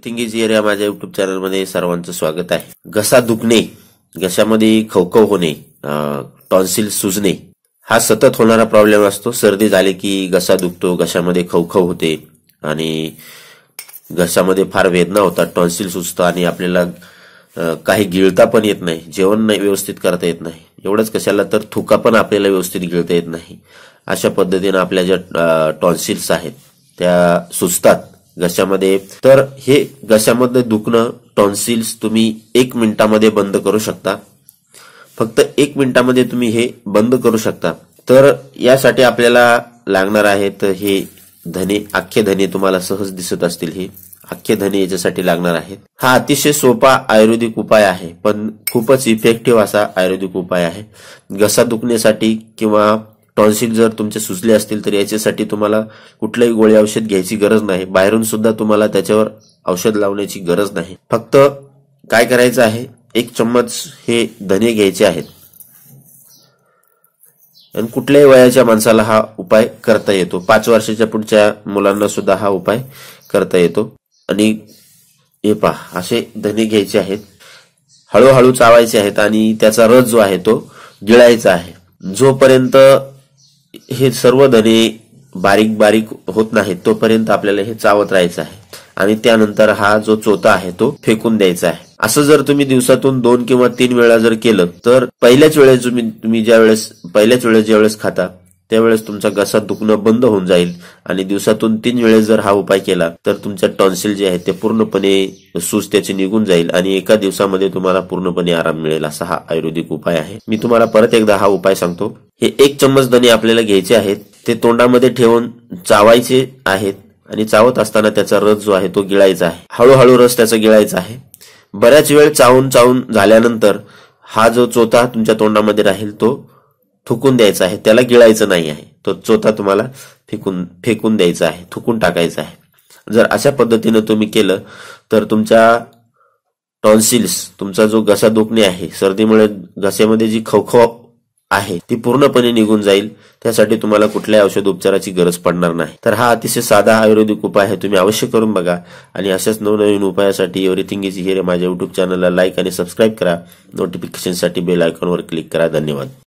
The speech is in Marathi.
थिंगीजियर या माझ्या युट्यूब चॅनलमध्ये सर्वांचं स्वागत आहे। घसा दुखणे, घशामध्ये खवखव होणे, टॉन्सिल सुजणे हा सतत होणारा प्रॉब्लेम असतो। सर्दी झाली की घसा दुखतो, घशामध्ये खवखव होते आणि घशामध्ये फार वेदना होतात, टॉन्सिल सुजतं आणि आपल्याला काही गिळता पण येत नाही, जेवण नाही व्यवस्थित करता येत नाही। एवढंच कशाला तर थुका पण आपल्याला व्यवस्थित गिळता येत नाही। अशा पद्धतीने आपल्या ज्या टॉन्सिल्स आहेत त्या सुजतात घशामध्ये। तर हे घशामध्ये दुखणं, टॉन्सिल्स तुम्ही 1 मिनिटामध्ये बंद करू शकता। फक्त 1 मिनिटामध्ये तुम्ही हे बंद करू शकता। तर यासाठी आपल्याला लागणार आहेत हे धने, अख्खे धने तुम्हाला सहज दिसत असतील, हे अख्खे धने याच्यासाठी लागणार आहेत। हा अतिशय सोपा आयुर्वेदिक उपाय आहे, पण खूपच इफेक्टिव्ह असा आयुर्वेदिक उपाय आहे। घसा दुखण्यासाठी किंवा टॉन्सिल जर तुमचे सुजले असतील तर याच्यासाठी तुम्हाला कुठलंही गोळी औषध घ्यायची गरज नाही, बाहेरून सुद्धा तुम्हाला त्याच्यावर औषध लावण्याची गरज नाही। फक्त काय करायचं आहे, 1 चम्मच हे धने घ्यायचे आहेत आणि कुठल्याही वयाच्या माणसाला हा उपाय करता येतो। 5 वर्षाच्या पुढच्या मुलांना सुद्धा हा उपाय करता येतो। आणि हे पहा, असे धने घ्यायचे आहेत, हळूहळू चावायचे आहेत आणि त्याचा रस जो आहे तो गिळायचा आहे। जोपर्यंत हे सर्व धने बारीक बारीक होत नाहीत तोपर्यंत आपल्याला हे चावत राहायचं आहे आणि त्यानंतर हा जो चोथा आहे तो फेकून द्यायचा आहे। असं जर तुम्ही दिवसातून 2 किंवा 3 वेळा जर केलं तर पहिल्याच वेळेस तुम्ही ज्यावेळेस खाता त्यावेळेस तुमचा घसा दुखणं बंद होऊन जाईल आणि दिवसातून 3 वेळेस जर हा उपाय केला तर तुमच्या टॉन्सिल जे आहे ते पूर्णपणे सूज त्याची निघून जाईल आणि एका दिवसामध्ये तुम्हाला पूर्णपणे आराम मिळेल। असा हा आयुर्वेदिक उपाय आहे। मी तुम्हाला परत एकदा हा उपाय सांगतो। हे 1 चम्मच धने आपल्याला घ्यायचे आहेत, ते तोंडामध्ये ठेवून चावायचे आहेत आणि चावत असताना त्याचा रस जो आहे तो गिळायचा आहे। हळूहळू रस त्याचा गिळायचा आहे। बऱ्याच वेळ चावून झाल्यानंतर हा जो चोथा तुमच्या तोंडामध्ये राहील तो थुकून द्यायचा आहे, त्याला गिळायचं नाही आहे। तो चोथा तुम्हाला फेकून द्यायचा आहे, थुकून टाकायचा आहे। जर अशा पद्धतीने तुम्ही केलं तर तुमच्या टॉन्सिल्स, तुमचा जो घसा दुखणे आहे, सर्दीमुळे घशामध्ये जी खवखव आहे ती पूर्णपणे निघून जाईल। त्यासाठी तुम्हाला कुठल्याही औषध उपचाराची गरज पडणार नाही। तर हा अतिशय साधा आयुर्वेदिक उपाय आहे, तुम्ही अवश्य करून बघा आणि अशाच नवनवीन उपायासाठी एव्हरीथिंग इज हिअर माझ्या युट्यूब चॅनलला लाईक आणि सबस्क्राईब करा। नोटिफिकेशनसाठी बेल आयकॉनवर क्लिक करा। धन्यवाद।